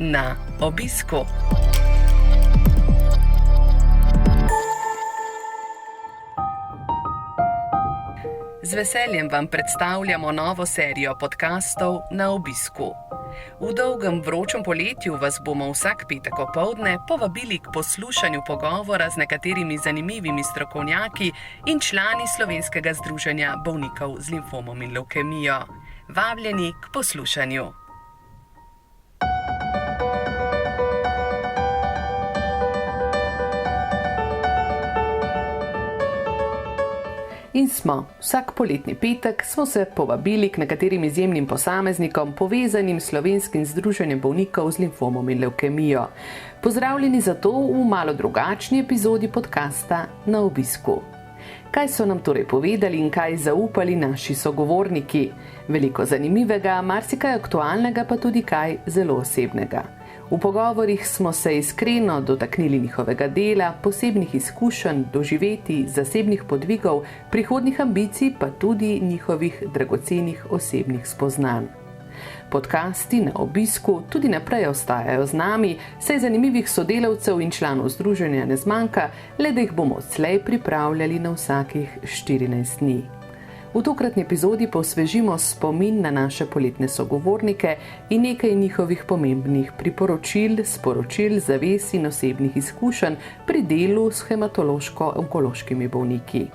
na obisku. Z veseljem vam predstavljamo novo serijo podkastov Na obisku. V dolgem vročem poletju vas bomo vsak petek opoldne povabili k poslušanju pogovora z nekaterimi zanimivimi strokovnjaki in člani Slovenskega združenja bolnikov z limfomom in levkemijo. Vabljeni k poslušanju. In vsak poletni petek smo se povabili k nekaterim izjemnim posameznikom, povezanim s Slovenskim združenjem bolnikov z limfomom in levkemijo. Pozdravljeni zato v malo drugačni epizodi podcasta Na obisku. Kaj so nam torej povedali in kaj zaupali naši sogovorniki? Veliko zanimivega, marsikaj aktualnega, pa tudi kaj zelo osebnega. V pogovorih smo se iskreno dotaknili njihovega dela, posebnih izkušenj, doživetij, zasebnih podvigov, prihodnjih ambicij, pa tudi njihovih dragocenih osebnih spoznanj. Podcasti Na obisku tudi naprej ostajajo z nami, saj zanimivih sodelavcev in članov združenja ne zmanjka, le da jih bomo odslej pripravljali na vsakih 14 dni. V tokratni epizodi pa osvežimo spomin na naše poletne sogovornike in nekaj njihovih pomembnih priporočil, sporočil, zavez in osebnih izkušenj pri delu s hematološko-onkološkimi bolniki.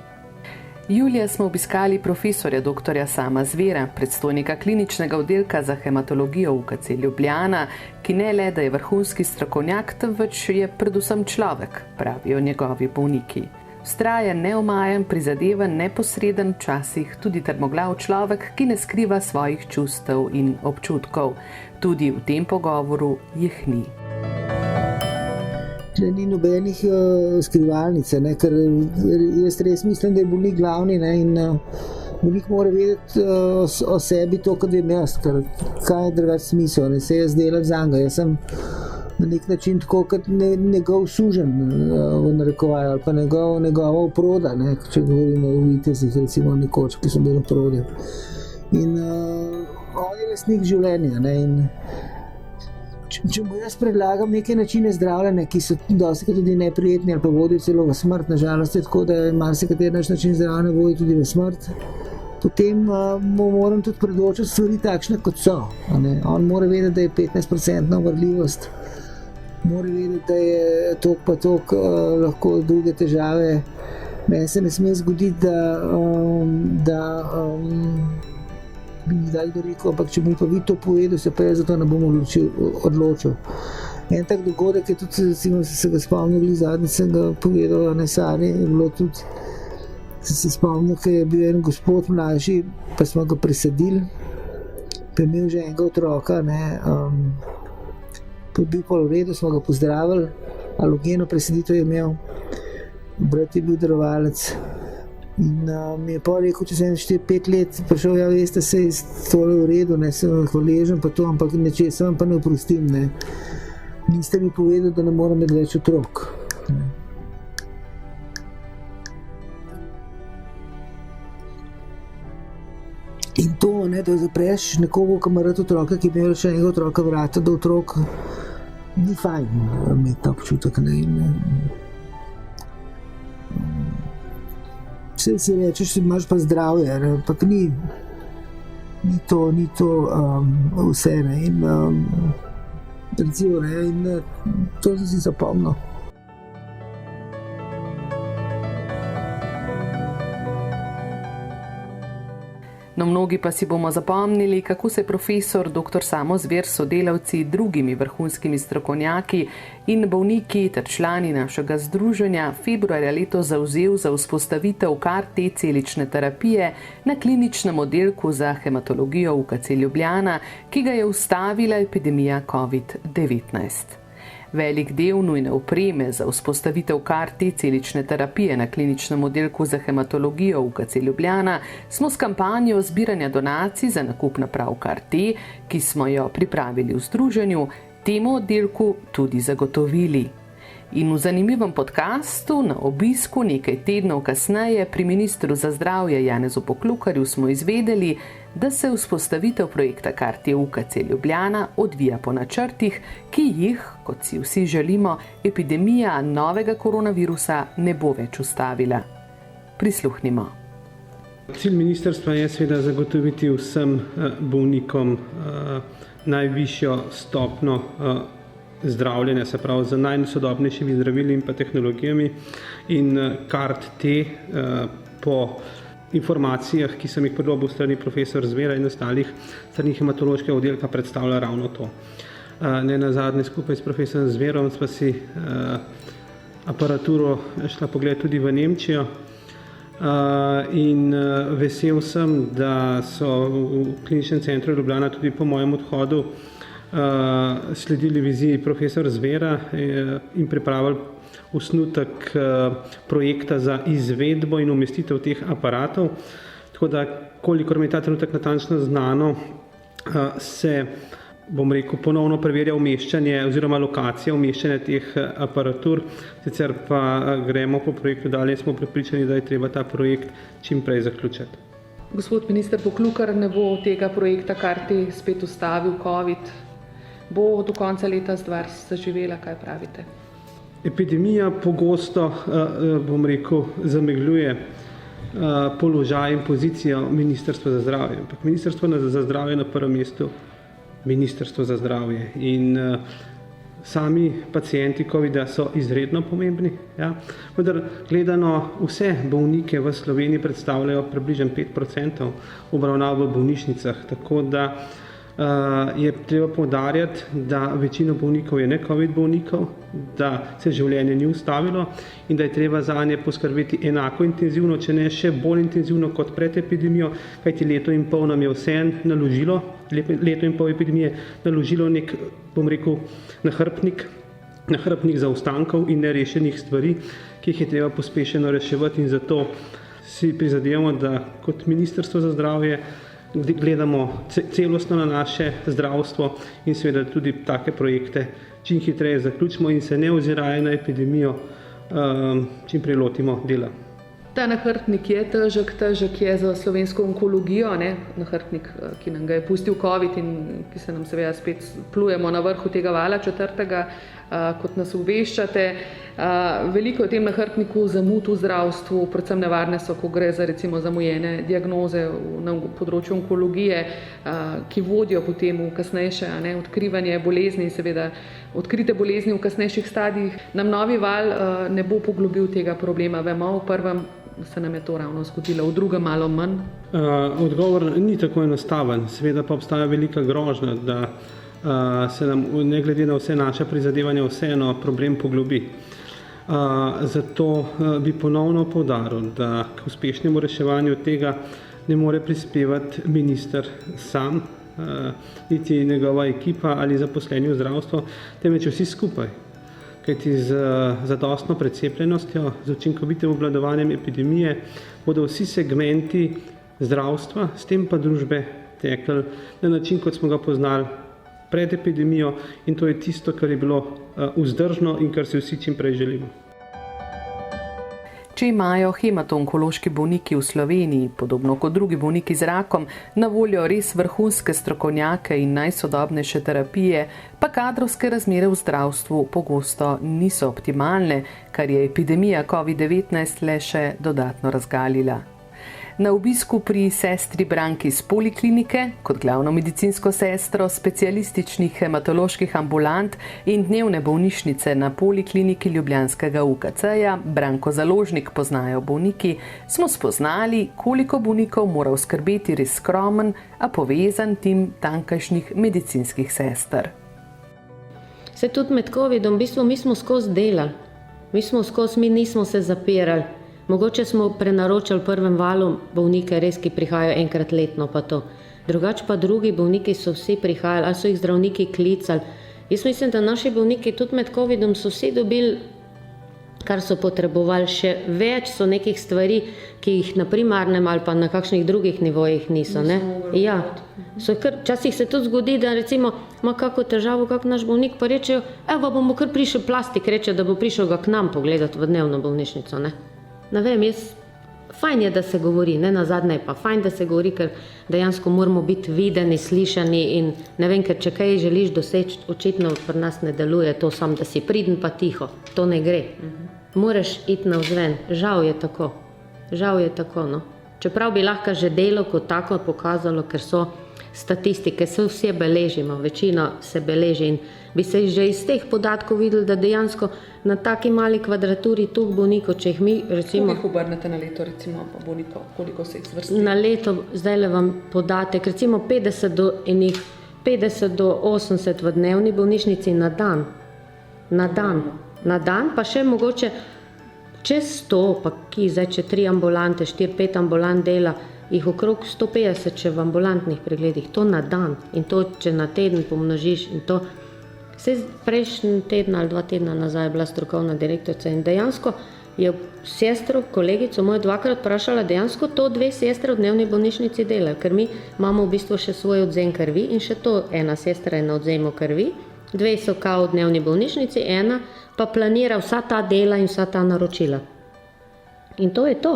Julija smo obiskali profesorja dr. Sama Zvera, predstojnika kliničnega oddelka za hematologijo UKC Ljubljana, ki ne le, da je vrhunski strokovnjak, temveč je predvsem človek, pravijo njegovi bolniki. Vztraja neomajen, prizadeven, neposreden, včasih tudi trmoglav človek, ki ne skriva svojih čustev in občutkov. Tudi v tem pogovoru jih ni. Tle ni nobenih skrivalnic, ker jaz res mislim, da je bolnik glavni, in bolnik mora vedeti o sebi to, kot vem jaz, ker kaj je drugač smisel, se jaz delam zanj, jaz sem na nek način tako kot njegov suženj v narekovaju, ali pa njegova oproda, če govorimo o vitezih, recimo nekoč, ki so bili oprode. In on je lastnik življenja. In če mu jaz predlagam neke načine zdravljenja, ki so dostikrat tudi neprijetni ali pa vodijo celo v smrt, nažalost je tako, da marsikateri naš način zdravljenja vodi tudi v smrt, potem mu moram tudi predočiti stvari takšne, kot so. On mora vedeti, da je 15% umrljivost, mora vedeti, da je tok pa tok lahko druge težave. Meni se ne sme zgoditi, da bi mi dali rekel, ampak če mi pa vi to povedal, se pa jaz zato ne bom odločil. En tak dogodek je tudi, se ga spomnil, zadnjič sem ga povedal na Sari, je bilo tudi, sem se spomnil, ker je bil en gospod mlajši, pa smo ga presadili, pa je imel že enega otroka, pa je bil pa v redu, smo ga pozdravili, alogeno presaditev je imel, brat je bil darovalec. In mi je pa rekel, če sem 4-5 let prišel, ja veste, se je tole v redu, sem hvaležen pa to, ampak nečesa vam pa ne oprostim. Niste mi povedali, da ne moram imeti več otrok. In to, da zapreš nekoga, ki ima rad otroka, ki ima še enega otroka, vrata do otrok, ni fajn imeti ta občutek. Vse si rečeš, da imaš pa zdravje, ampak ni to vse. In recimo, to sem si zapomnil. No, mnogi pa si bomo zapomnili, kako se profesor dr. Samo Zver s sodelavci, drugimi vrhunskimi strokovnjaki in bolniki ter člani našega združenja februarja letos zavzel za vzpostavitev CAR-T celične terapije na kliničnem oddelku za hematologijo UKC Ljubljana, ki ga je ustavila epidemija COVID-19. Velik del nujne opreme za vzpostavitev CAR-T celične terapije na kliničnem oddelku za hematologijo UKC Ljubljana smo s kampanjo zbiranja donacij za nakup naprav CAR-T, ki smo jo pripravili v združenju, temu oddelku tudi zagotovili. In v zanimivem podkastu na obisku nekaj tednov kasneje pri ministru za zdravje Janezu Poklukarju smo izvedeli, da se vzpostavitev projekta Karti UKC Ljubljana odvija po načrtih, ki jih, kot si vsi želimo, epidemija novega koronavirusa ne bo več ustavila. Prisluhnimo. Cilj ministrstva je seveda zagotoviti vsem bolnikom najvišjo stopnjo zdravljenja, se pravi z najsodobnejšimi zdravili in pa tehnologijami, in Kart-T po informacijah, ki sem jih pridobil strani profesor Zvera in ostalih strani hematološkega oddelka, predstavlja ravno to. Nenazadnje skupaj s profesorjem Zverom sva si aparaturo šla pogled tudi v Nemčijo in vesel sem, da so v Kliničnem centru Ljubljana tudi po mojem odhodu sledili viziji profesor Zvera in pripravili osnutek projekta za izvedbo in umestitev teh aparatov. Tako da, kolikor mi je ta trenutek natančno znano, se, bom rekel, ponovno preverja umeščanje oziroma lokacija umeščanja teh aparatur, sicer pa gremo po projektu dalje in smo prepričani, da je treba ta projekt čim prej zaključiti. Gospod minister Poklukar, ne bo tega projekta Karti spet ustavil COVID? Bo do konca leta stvar zaživela, kaj pravite? Epidemija pogosto, bom rekel, zamegljuje položaj in pozicijo Ministrstva za zdravje. Ampak Ministrstvo za zdravje je na prvem mestu Ministrstvo za zdravje in sami pacienti COVID-a so izredno pomembni. Ja. Vendar gledano vse bolnike v Sloveniji predstavljajo približno 5% obravnav v bolnišnicah, tako da je treba poudarjati, da večina bolnikov je ne COVID bolnikov, da se življenje ni ustavilo in da je treba zanje poskrbeti enako intenzivno, če ne še bolj intenzivno kot pred epidemijo, kajti leto in pol nam je vseeno naložilo, leto in pol epidemije naložilo nek, bom rekel, nahrbtnik zaostankov in nerešenih stvari, ki jih je treba pospešeno reševati, in zato si prizadevamo, da kot Ministrstvo za zdravje gledamo celostno na naše zdravstvo in seveda tudi take projekte čim hitreje zaključimo in se ne oziraje na epidemijo, čim prej lotimo dela. Ta nahrbtnik je težek je za slovensko onkologijo, nahrbtnik, ki nam ga je pustil COVID in ki se nam seveda spet plujemo na vrhu tega vala četrtega, kot nas obveščate. Veliko je v tem nahrbtniku zamud v zdravstvu, predvsem nevarne so, ko gre za recimo zamujene diagnoze na področju onkologije, ki vodijo potem v kasnejše odkrivanje bolezni, seveda odkrite bolezni v kasnejših stadijih. Nam novi val ne bo poglobil tega problema, vemo, v prvem se nam je to ravno zgodilo, v drugem malo manj. Odgovor ni tako enostaven, seveda pa obstaja velika grožnja, da se nam ne glede na vse naše prizadevanja vseeno problem poglobi. Zato bi ponovno poudaril, da k uspešnemu reševanju tega ne more prispevati minister sam, niti njegova ekipa ali zaposleni v zdravstvu, temveč vsi skupaj. Kajti z zadostno precepljenostjo, z učinkovitim obvladovanjem epidemije bodo vsi segmenti zdravstva, s tem pa družbe, tekli na način, kot smo ga poznali pred epidemijo, in to je tisto, kar je bilo vzdržno in kar si vsi čim prej želimo. Če imajo hemato-onkološki bolniki v Sloveniji, podobno kot drugi bolniki z rakom, na voljo res vrhunske strokovnjake in najsodobnejše terapije, pa kadrovske razmere v zdravstvu pogosto niso optimalne, kar je epidemija COVID-19 le še dodatno razgalila. Na obisku pri sestri Branki iz Poliklinike, kot glavno medicinsko sestro specialističnih hematoloških ambulant in dnevne bolnišnice na Polikliniki ljubljanskega UKC-ja, Branko Založnik poznajo bolniki, smo spoznali, koliko bolnikov mora oskrbeti res skromen, a povezan tim tankajšnjih medicinskih sester. Se tudi med COVID-om, v bistvu mi smo skozi delali, mi nismo se zapirali. Mogoče smo prenaročali v prvem valu bolnike, res, ki prihajajo enkrat letno pa to. Drugače pa drugi bolniki so vsi prihajali, ali so jih zdravniki klicali. Jaz mislim, da naši bolniki tudi med COVID-om so vsi dobili kar so potrebovali, še več so nekih stvari, ki jih na primarnem ali pa na kakšnih drugih nivojih niso. Ne? Ja. Včasih se tudi zgodi, da recimo ima kako težavo, kak naš bolnik, pa rečejo, evo bomo kar prišel plastik, reče, da bo prišel ga k nam pogledati v dnevno bolnišnico. Ne vem, fajn je, da se govori, ne nazadnje pa fajn, da se govori, ker dejansko moramo biti videni, slišani in ne vem, ker če kaj želiš doseči, očitno pri nas ne deluje to sam, da si priden pa tiho, to ne gre. Moraš iti navzven, žal je tako, no. Čeprav bi lahko že delo kot tako pokazalo, ker so statistike, se vse beležimo, večina se beleži in bi se že iz teh podatkov videli, da dejansko na taki mali kvadraturi toliko bolnikov, če jih mi recimo... Koliko jih obrnete na leto, recimo, pa bolnikov, koliko se jih zvrsti? Na leto, zdaj le vam podatek, recimo 50 do 80 v dnevni bolnišnici na dan. Na dan, pa še mogoče čez 100, pa ki zdaj, če 3 ambulante, 4-5 ambulant dela, jih okrog 150, če v ambulantnih pregledih, to na dan in to, če na teden pomnožiš in to. Vse prejšnji teden ali 2 tedna nazaj je bila strokovna direktorica in dejansko je sestro, kolegico mojo 2-krat vprašala, dejansko to 2 sestre v dnevni bolnišnici delajo, ker mi imamo v bistvu še svoj odzem krvi in še to ena sestra je na odzemu krvi, 2 so kao v dnevni bolnišnici, ena pa planira vsa ta dela in vsa ta naročila. In to je to.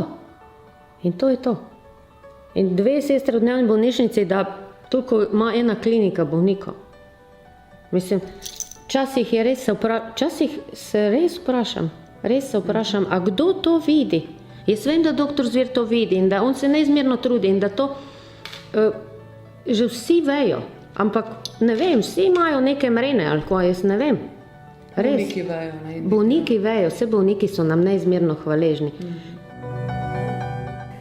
In 2 sestre v dnevni bolnišnici, da toliko ima ena klinika bolnikov. Mislim, včasih se res vprašam, a kdo to vidi? Jaz vem, da doktor Zver to vidi in da on se neizmerno trudi in da to že vsi vejo, ampak ne vem, vsi imajo neke mrene ali ko, jaz ne vem. Res. Bolniki vejo, vse bolniki so nam neizmerno hvaležni.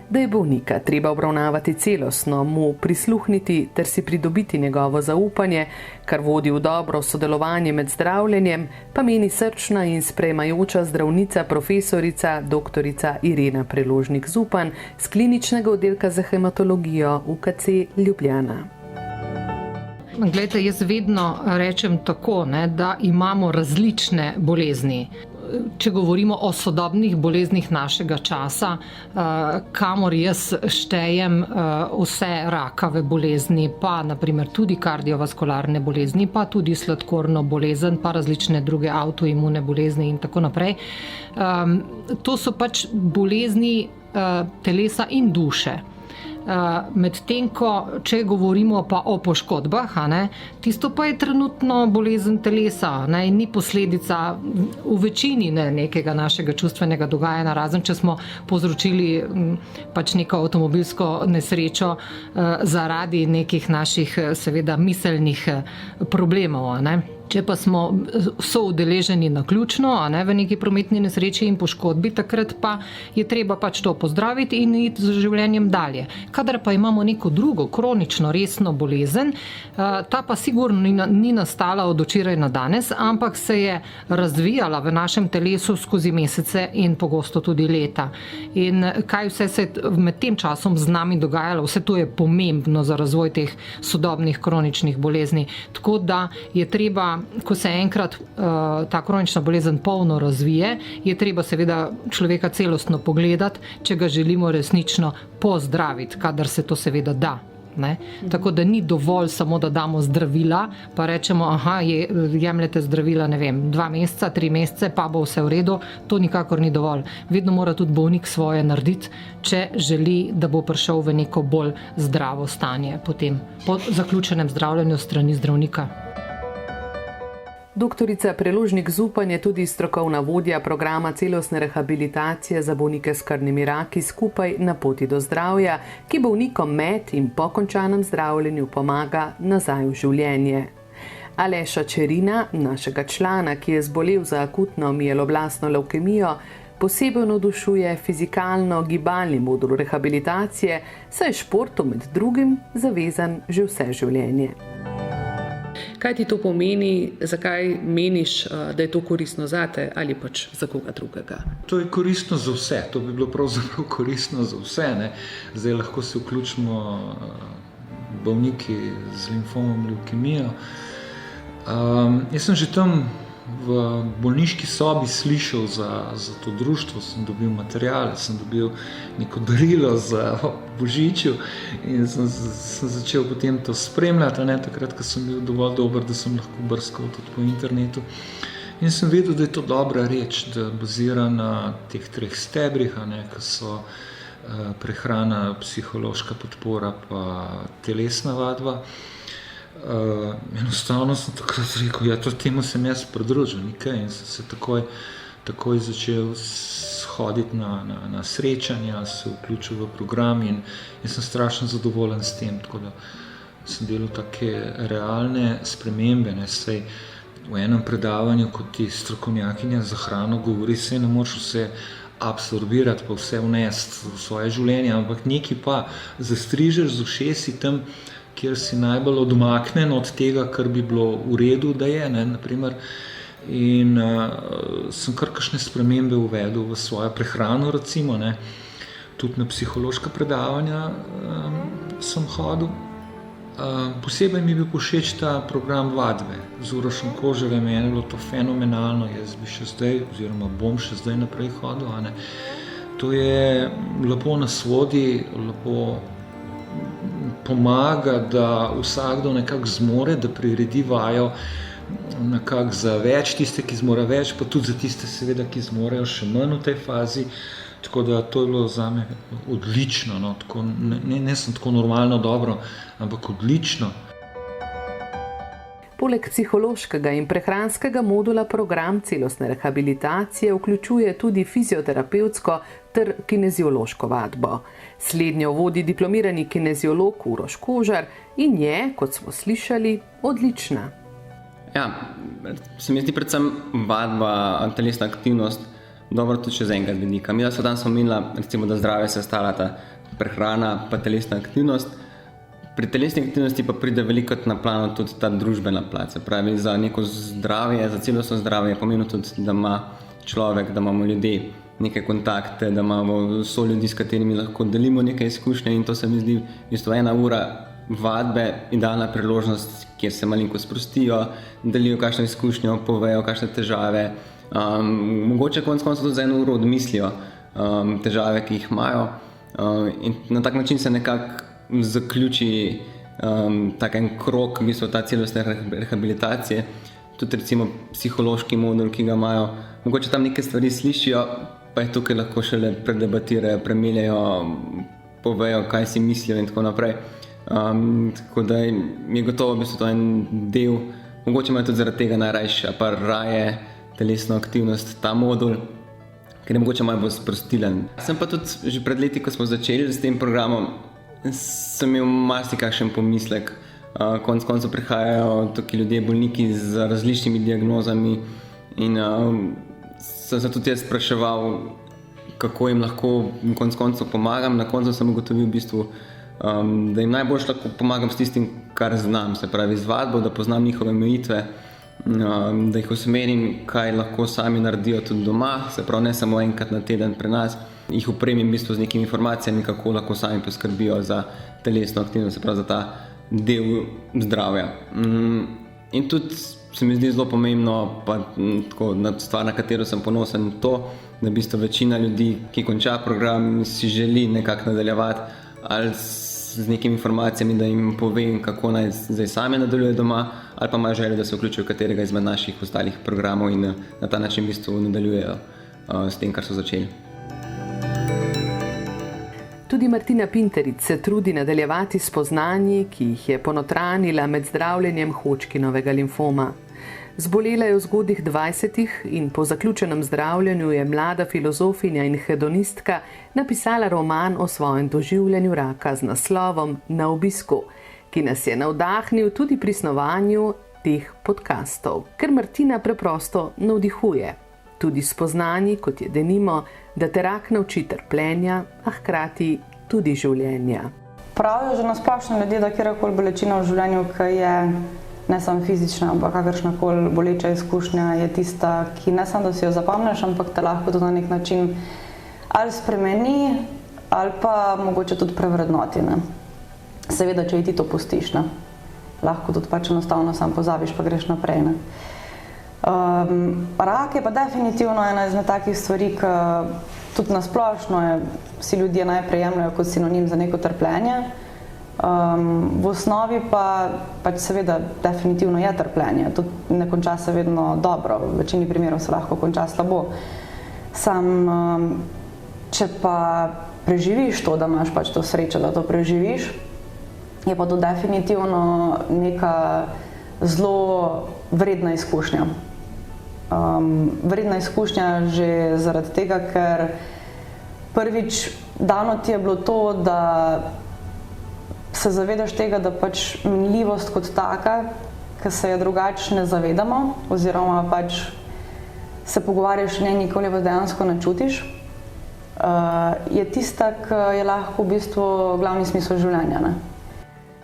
Da je bolnika treba obravnavati celostno, mu prisluhniti ter si pridobiti njegovo zaupanje, kar vodi v dobro sodelovanje med zdravljenjem, pa meni srčna in sprejemajoča zdravnica profesorica doktorica Irena Preložnik-Zupan z kliničnega oddelka za hematologijo UKC Ljubljana. Glejte, jaz vedno rečem tako, da imamo različne bolezni. Če govorimo o sodobnih boleznih našega časa, kamor jaz štejem vse rakave bolezni, pa naprimer tudi kardiovaskularne bolezni, pa tudi sladkorno bolezen, pa različne druge avtoimune bolezni in tako naprej. To so pač bolezni telesa in duše. Medtem ko, če govorimo pa o poškodbah, tisto pa je trenutno bolezen telesa, ni posledica v večini nekega našega čustvenega dogajanja, razen če smo povzročili pač neko avtomobilsko nesrečo zaradi nekih naših seveda miselnih problemov. Če pa smo soudeleženi naključno v neki prometni nesreči in poškodbi, takrat pa je treba pač to pozdraviti in iti z življenjem dalje. Kadar pa imamo neko drugo kronično resno bolezen, ta pa sigurno ni nastala od včeraj na danes, ampak se je razvijala v našem telesu skozi mesece in pogosto tudi leta. In kaj vse se je med tem časom z nami dogajalo, vse to je pomembno za razvoj teh sodobnih kroničnih bolezni. Tako da je treba, ko se enkrat ta kronična bolezen polno razvije, je treba seveda človeka celostno pogledati, če ga želimo resnično pozdraviti, kadar se to seveda da. Tako da ni dovolj samo, da damo zdravila, pa rečemo, jemljete zdravila, 2 meseca, 3 mesece, pa bo vse v redu. To nikakor ni dovolj. Vedno mora tudi bolnik svoje narediti, če želi, da bo prišel v neko bolj zdravo stanje potem, po zaključenem zdravljenju strani zdravnika. Doktorica Preložnik-Zupan je tudi strokovna vodja programa celostne rehabilitacije za bolnike s krvnimi raki Skupaj na poti do zdravja, ki bolnikom med in po končanem zdravljenju pomaga nazaj v življenje. Aleša Čerina, našega člana, ki je zbolel za akutno mieloblastno levkemijo, posebej navdušuje fizikalno-gibalni modul rehabilitacije, saj je športu med drugim zavezan že vse življenje. Kaj ti to pomeni, zakaj meniš, da je to koristno zate ali pač za koga drugega? To je koristno za vse, to bi bilo pravzaprav koristno za vse. Zdaj lahko se vključimo bolniki z limfomom, levkemijo. Jaz sem že tam v bolniški sobi slišal za to društvo, sem dobil material, sem dobil neko darilo za božičju in sem začel potem to spremljati, takrat, ko sem bil dovolj dober, da sem lahko brskal tudi po internetu. In sem vedel, da je to dobra reč, da bazira na teh 3 stebrih, ki so prehrana, psihološka podpora pa telesna vadba. Enostavno sem takrat rekel, temu sem jaz pridružil nekaj in sem se takoj začel hoditi na srečanja, se vključil v program in sem strašno zadovoljen s tem, tako da sem delal take realne spremembe, saj v enem predavanju, kot ti strokovnjakinja za hrano govori, se ne moreš vse absorbirati, pa vse vnesti v svoje življenje, ampak nekaj pa zastrižeš z ušesi tam, kjer si najbolj odmaknen od tega, kar bi bilo v redu, da je, naprimer. In sem kar kakšne spremembe uvedel v svojo prehrano, recimo, tudi na psihološka predavanja sem hodil. Posebej mi je bil všeč ta program vadbe z Urošem Koževem, meni je bilo to fenomenalno, jaz bi še zdaj, oziroma bom še zdaj naprej hodil. To je lepo nas vodi, lepo pomaga, da vsakdo nekako zmore, da priredi vajo nekako za več, tiste, ki zmore več, pa tudi za tiste, seveda, ki zmorejo še manj v tej fazi. Tako da to je bilo zame odlično, tako, ne sem tako normalno dobro, ampak odlično. Poleg psihološkega in prehranskega modula program celostne rehabilitacije vključuje tudi fizioterapevtsko ter kineziološko vadbo. Slednjo vodi diplomirani kineziolog Uroš Kožar in je, kot smo slišali, odlična. Ja, se mi zdi predvsem vadba, telesna aktivnost, dobro tudi še z enega vidika. Mi smo danes omenila, recimo, da zdravje se stalata prehrana pa telesna aktivnost. Pri telesni aktivnosti pa pride veliko na plano tudi ta družbena plat. Se pravi, za neko zdravje, za celostno zdravje je pomembno tudi, da ima človek, da imamo ljudje neke kontakte, da imamo ljudi, s katerimi lahko delimo neke izkušnje in to se mi zdi v bistvu 1 ura vadbe, idealna priložnost, kjer se malinko sprostijo, delijo kakšno izkušnjo, povejo kakšne težave, mogoče konec koncev tudi za 1 uro odmislijo težave, ki jih imajo in na tak način se nekako zaključi tak en krog, v bistvu ta celostne rehabilitacije, tudi recimo psihološki modul, ki ga imajo. Mogoče tam neke stvari slišijo, pa je tukaj lahko šele predebatirajo, premeljajo, povejo, kaj si mislijo in tako naprej. Tako da je gotovo v bistvu to en del, mogoče imajo tudi zaradi tega najrajše, pa raje telesno aktivnost, ta modul, ker je mogoče malo bolj sprostilen. Sem pa tudi že pred leti, ko smo začeli s tem programom, sem imel marsikakšen pomislek. Konec koncev prihajajo tukaj ljudje, bolniki z različnimi diagnozami in sem se tudi jaz spraševal, kako jim lahko konec koncev pomagam. Na koncu sem ugotovil v bistvu, da jim najbolj lahko pomagam s tistim, kar znam, se pravi z vadbo, da poznam njihove omejitve, da jih usmerim, kaj lahko sami naredijo tudi doma, se pravi ne samo enkrat na teden pri nas, jih opremim v bistvu z nekimi informacijami, kako lahko sami poskrbijo za telesno aktivnost, se pravi za ta del zdravja. In tudi se mi zdi zelo pomembno, pa tako stvar, na katero sem ponosen, to, da v bistvu večina ljudi, ki konča program, si želi nekako nadaljevati ali z nekimi informacijami, da jim povem, kako naj zdaj sami nadaljuje doma, ali pa imajo željo, da se vključijo v katerega izmed naših ostalih programov in na ta način v bistvu nadaljujejo s tem, kar so začeli. Tudi Martina Pinterič se trudi nadaljevati s spoznanji, ki jih je ponotranila med zdravljenjem Hodgkinovega limfoma. Zbolela je v zgodnjih 20-ih in po zaključenem zdravljenju je mlada filozofinja in hedonistka napisala roman o svojem doživljanju raka z naslovom Na obisku, ki nas je navdahnil tudi pri snovanju teh podkastov, ker Martina preprosto navdihuje. Tudi spoznanji, kot je denimo, da te rak nauči trpljenja, a hkrati tudi življenja. Pravijo že nasplošno ljudje, da kjerkoli bolečina v življenju, ki je ne samo fizična, ampak kakršnakoli boleča izkušnja, je tista, ki ne samo, da si jo zapomniš, ampak te lahko tudi na nek način ali spremeni, ali pa mogoče tudi prevrednoti. Seveda, če ti to pustiš, lahko tudi pač enostavno sam pozabiš, pa greš naprej. Rak je pa definitivno ena izmed takih stvari, ki tudi nasplošno vsi ljudje najprej jemljajo kot sinonim za neko trpljenje. V osnovi pa pač seveda definitivno je trpljenje. Tudi ne konča se vedno dobro, v večini primerov se lahko konča slabo. Če pa preživiš to, da imaš pač to srečo, da to preživiš, je pa to definitivno neka zelo vredna izkušnja. Vredna izkušnja že zaradi tega, ker prvič dano ti je bilo to, da se zavedaš tega, da pač minljivost kot taka, ki se je drugače ne zavedamo, oziroma pač se pogovarjaš o njej, nikoli pa dejansko ne čutiš, je tista, ki je lahko v bistvu glavni smisel življenja, ne?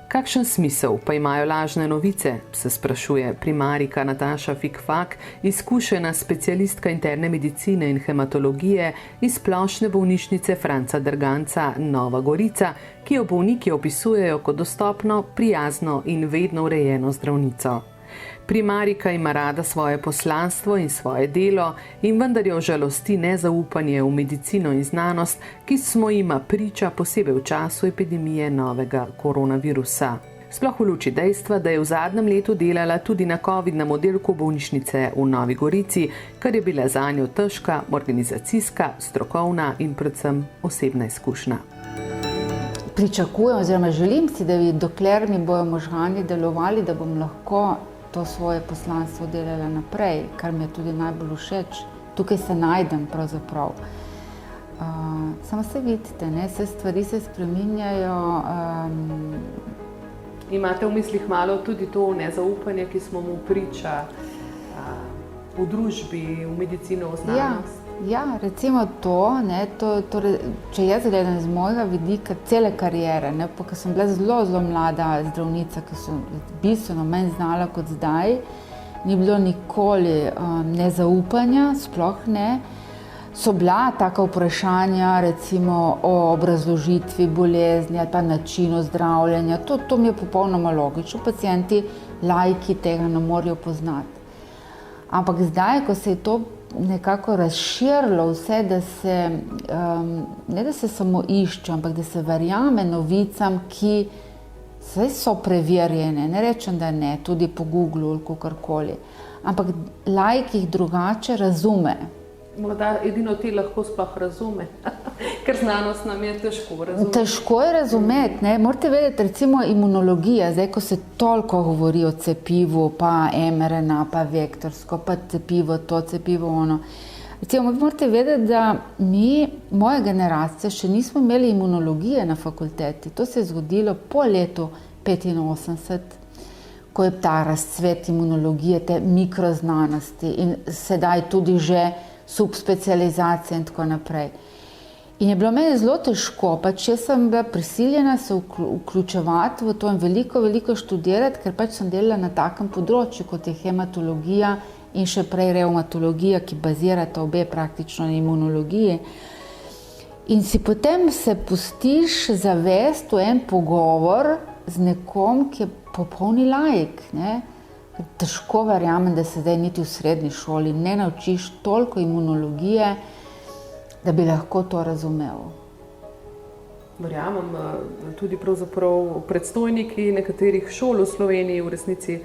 Kakšen smisel pa imajo lažne novice, se sprašuje primarijka Nataša Fikfak, izkušena specialistka interne medicine in hematologije iz Splošne bolnišnice Franca Derganca Nova Gorica, ki jo bolniki opisujejo kot dostopno, prijazno in vedno urejeno zdravnico. Primarijka ima rada svoje poslanstvo in svoje delo in vendar jo žalosti nezaupanje v medicino in znanost, ki smo jima priča posebej v času epidemije novega koronavirusa. Sploh v luči dejstva, da je v zadnjem letu delala tudi na COVID-nem oddelku bolnišnice v Novi Gorici, kar je bila zanjo težka organizacijska, strokovna in predvsem osebna izkušnja. Pričakujem oziroma želim si, da dokler mi bojo možgani delovali, da bom lahko to svoje poslanstvo delala naprej, kar mi je tudi najbolj všeč. Tukaj se najdem pravzaprav. Samo se vidite, ne? Vse stvari se spreminjajo. Imate v mislih malo tudi to nezaupanje, ki smo mu priča v družbi, v medicino, v znanost? Ja, recimo to, ne, če jaz gledam z mojega vidika cele kariere, ne, pa ker sem bila zelo mlada zdravnica, ki so bistveno manj znala kot zdaj, ni bilo nikoli nezaupanja, sploh ne. So bila taka vprašanja, recimo o obrazložitvi bolezni ali pa načinu zdravljenja, to mi je popolnoma logično, pacienti, laiki tega ne morejo poznati. Ampak zdaj, ko se je to nekako razširilo vse, da se, ne da se samo išče, ampak da se verjame novicam, ki so preverjene, ne rečem, da ne, tudi po Googlu ali kakorkoli, ampak laik jih drugače razume. Morda edino ti lahko sploh razume, ker znanost nam je težko razumeti. Težko je razumeti, ne. Morate vedeti, recimo imunologija, zdaj, ko se toliko govori o cepivu, pa mRNA, pa vektorsko, pa cepivo to, cepivo ono. Recimo, morate vedeti, da moja generacija, še nismo imeli imunologije na fakulteti. To se je zgodilo po letu 85, ko je ta razcvet imunologije, te mikroznanosti in sedaj tudi že subspecializacije in tako naprej. In je bilo meni zelo težko, pač jaz sem bila prisiljena se vključevati v to in veliko študirati, ker pač sem delala na takem področju, kot je hematologija in še prej revmatologija, ki bazirata obe praktično na imunologiji. In si potem se pustiš zavesti v en pogovor z nekom, ki je popolni laik, ne? Težko verjamem, da se zdaj niti v srednji šoli ne naučiš toliko imunologije, da bi lahko to razumel. Verjamem, tudi pravzaprav predstojniki nekaterih šol v Sloveniji v resnici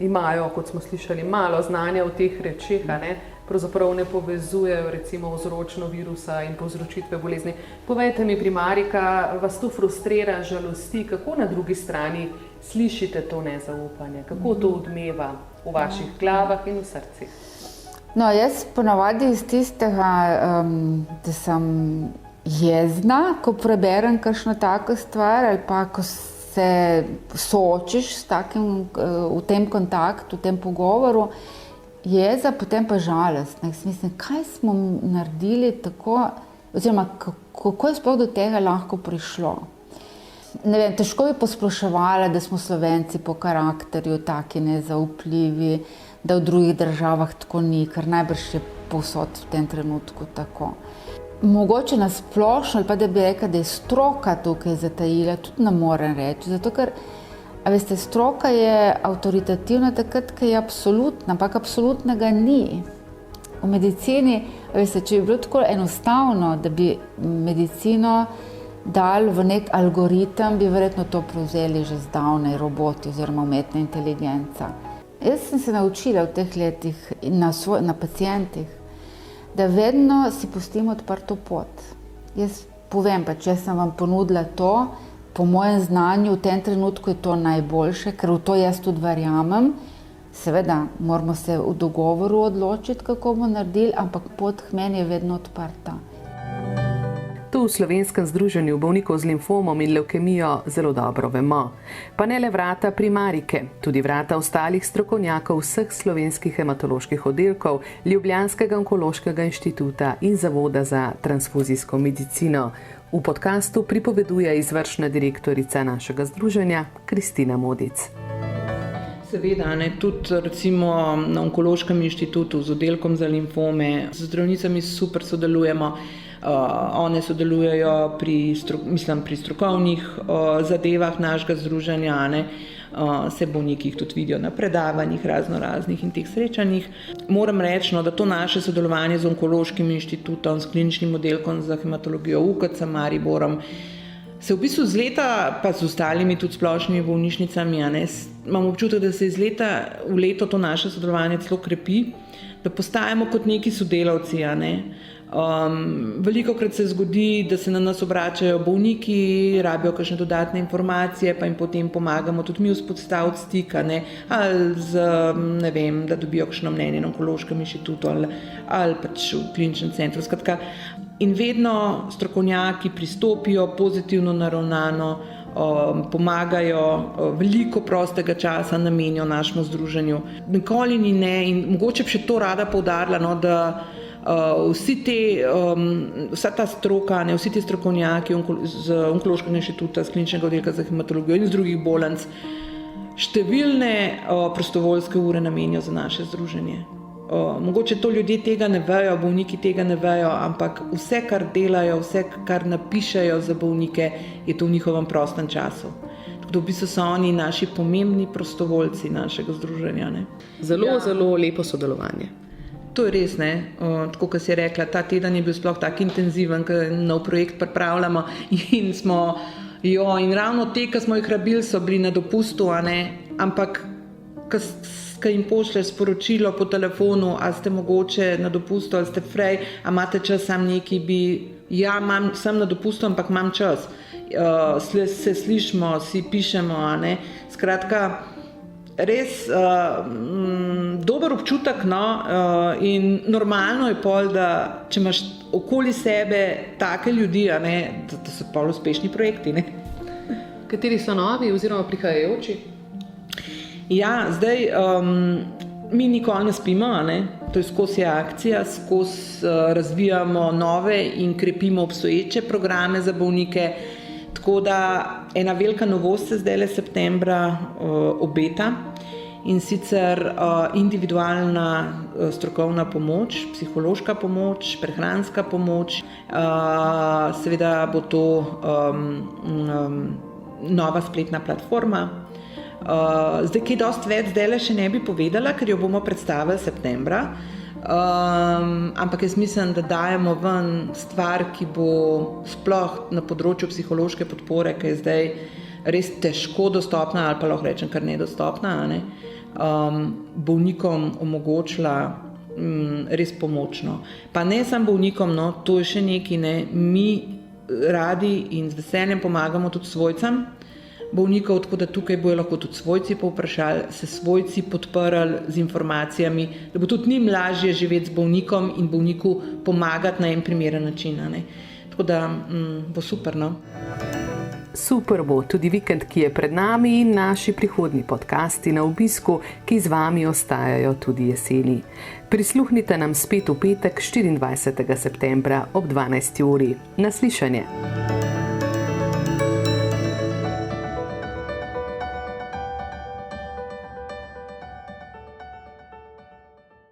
imajo, kot smo slišali, malo znanja o teh rečeh, ne? Pravzaprav ne povezujejo recimo vzročno virusa in povzročitve bolezni. Povejte mi, primarijka, vas to frustrira, žalosti, kako na drugi strani slišite to nezaupanje, kako to odmeva v vaših glavah in v srcih? No, jaz ponavadi iz tistega, da sem jezna, ko preberem kakšno tako stvar ali pa ko se soočiš s takim, v tem kontaktu, v tem pogovoru, jeza, potem pa žalost. Mislim, kaj smo naredili tako, oziroma kako je sploh do tega lahko prišlo. Ne vem, težko bi posploševala, da smo Slovenci po karakterju taki nezaupljivi, da v drugih državah tako ni, ker najbrž je povsod v tem trenutku tako. Mogoče na splošno, ali pa da bi rekla, da je stroka tukaj zatajila, tudi ne morem reči, zato ker A veste, stroka je avtoritativna takrat, ko je absolutna, ampak absolutnega ni. V medicini, a veste, če bi bilo tako enostavno, da bi medicino dali v nek algoritem, bi verjetno to prevzeli že zdavnaj roboti oziroma umetna inteligenca. Jaz sem se naučila v teh letih na pacientih, da vedno si pustimo odprto pot. Jaz povem, pa če sem vam ponudila to, po mojem znanju v tem trenutku je to najboljše, ker v to jaz tudi verjamem. Seveda, moramo se v dogovoru odločiti, kako bomo naredili, ampak pot k meni je vedno odprta. To v Slovenskem združenju bolnikov z limfomom in levkemijo zelo dobro vemo. Pa ne le vrata primarike, tudi vrata ostalih strokovnjakov vseh slovenskih hematoloških oddelkov, Ljubljanskega onkološkega inštituta in Zavoda za transfuzijsko medicino. V podkastu pripoveduje izvršna direktorica našega združenja Kristina Modic. Seveda, tudi recimo na Onkološkem inštitutu z oddelkom za limfome, z zdravnicami super sodelujemo. One sodelujejo pri strokovnih zadevah našega združenja, se bolniki jih tudi vidijo na predavanjih raznoraznih in teh srečanjih. Moram reči, da to naše sodelovanje z Onkološkim inštitutom, s kliničnim oddelkom za hematologijo UKC Mariborom, se v bistvu z leta, pa z ostalimi tudi splošnimi bolnišnicami, imam občutek, da se iz leta v leto to naše sodelovanje celo krepi, da postajamo kot neki sodelavci. Velikokrat se zgodi, da se na nas obračajo bolniki, rabijo kakšne dodatne informacije, pa jim potem pomagamo tudi mi vzpostaviti stik, ali ne vem, da dobijo kakšno mnenje na Onkološkem inštitutu ali pač v kliničnem centru. Skratka, in vedno strokovnjaki pristopijo pozitivno naravnano, pomagajo, veliko prostega časa namenijo našemu združenju. Nikoli ni ne, in mogoče bi še to rada poudarila, da vsa ta stroka, vsi ti strokovnjaki z Onkološkega inštituta, z kliničnega oddelka za hematologijo in z drugih bolnic številne prostovoljske ure namenijo za naše združenje. Mogoče to ljudje tega ne vejo, bolniki tega ne vejo, ampak vse, kar delajo, vse, kar napišejo za bolnike, je to v njihovem prostem času. Tako da v bistvu so oni naši pomembni prostovoljci našega združenja. Zelo, zelo lepo sodelovanje. To je res, tako kot si je rekla, ta teden je bil sploh tako intenziven, ker nov projekt pripravljamo in ravno te, ki smo jih rabili, so bili na dopustu, ampak ko jim pošlješ sporočilo po telefonu, ali ste mogoče na dopustu, ali ste frej, ali imate čas, sam nekaj sem na dopustu, ampak imam čas. Se slišimo, si pišemo, skratka, res dober občutek, in normalno je pol, da če imaš okoli sebe take ljudi, da so pol uspešni projekti. Kateri so novi oziroma prihajajoči? Ja, zdaj mi nikoli ne spimo, to je skozi akcija, skozi razvijamo nove in krepimo obstoječe programe za bolnike. Tako da ena velika novost se zdaj septembra obeta, in sicer individualna strokovna pomoč, psihološka pomoč, prehranska pomoč. Seveda bo to nova spletna platforma. Zdaj, kaj dosti več zdaj še ne bi povedala, ker jo bomo predstavili septembra. Ampak jaz mislim, da dajemo ven stvar, ki bo sploh na področju psihološke podpore, ki je zdaj res težko dostopna ali pa lahko rečem kar nedostopna, bolnikom omogočila res pomočno. Pa ne samo bolnikom, to je še nekaj, mi radi in z veseljem pomagamo tudi svojcem bolnikov, tako da tukaj bojo lahko tudi svojci povprašali, se svojci podprli z informacijami, da bo tudi njim lažje živeti z bolnikom in bolniku pomagati na en primeren način. Tako da bo super. Super bo tudi vikend, ki je pred nami, in naši prihodnji podcasti na obisku, ki z vami ostajajo tudi jeseni. Prisluhnite nam spet v petek 24. septembra ob 12. uri. Na slišanje!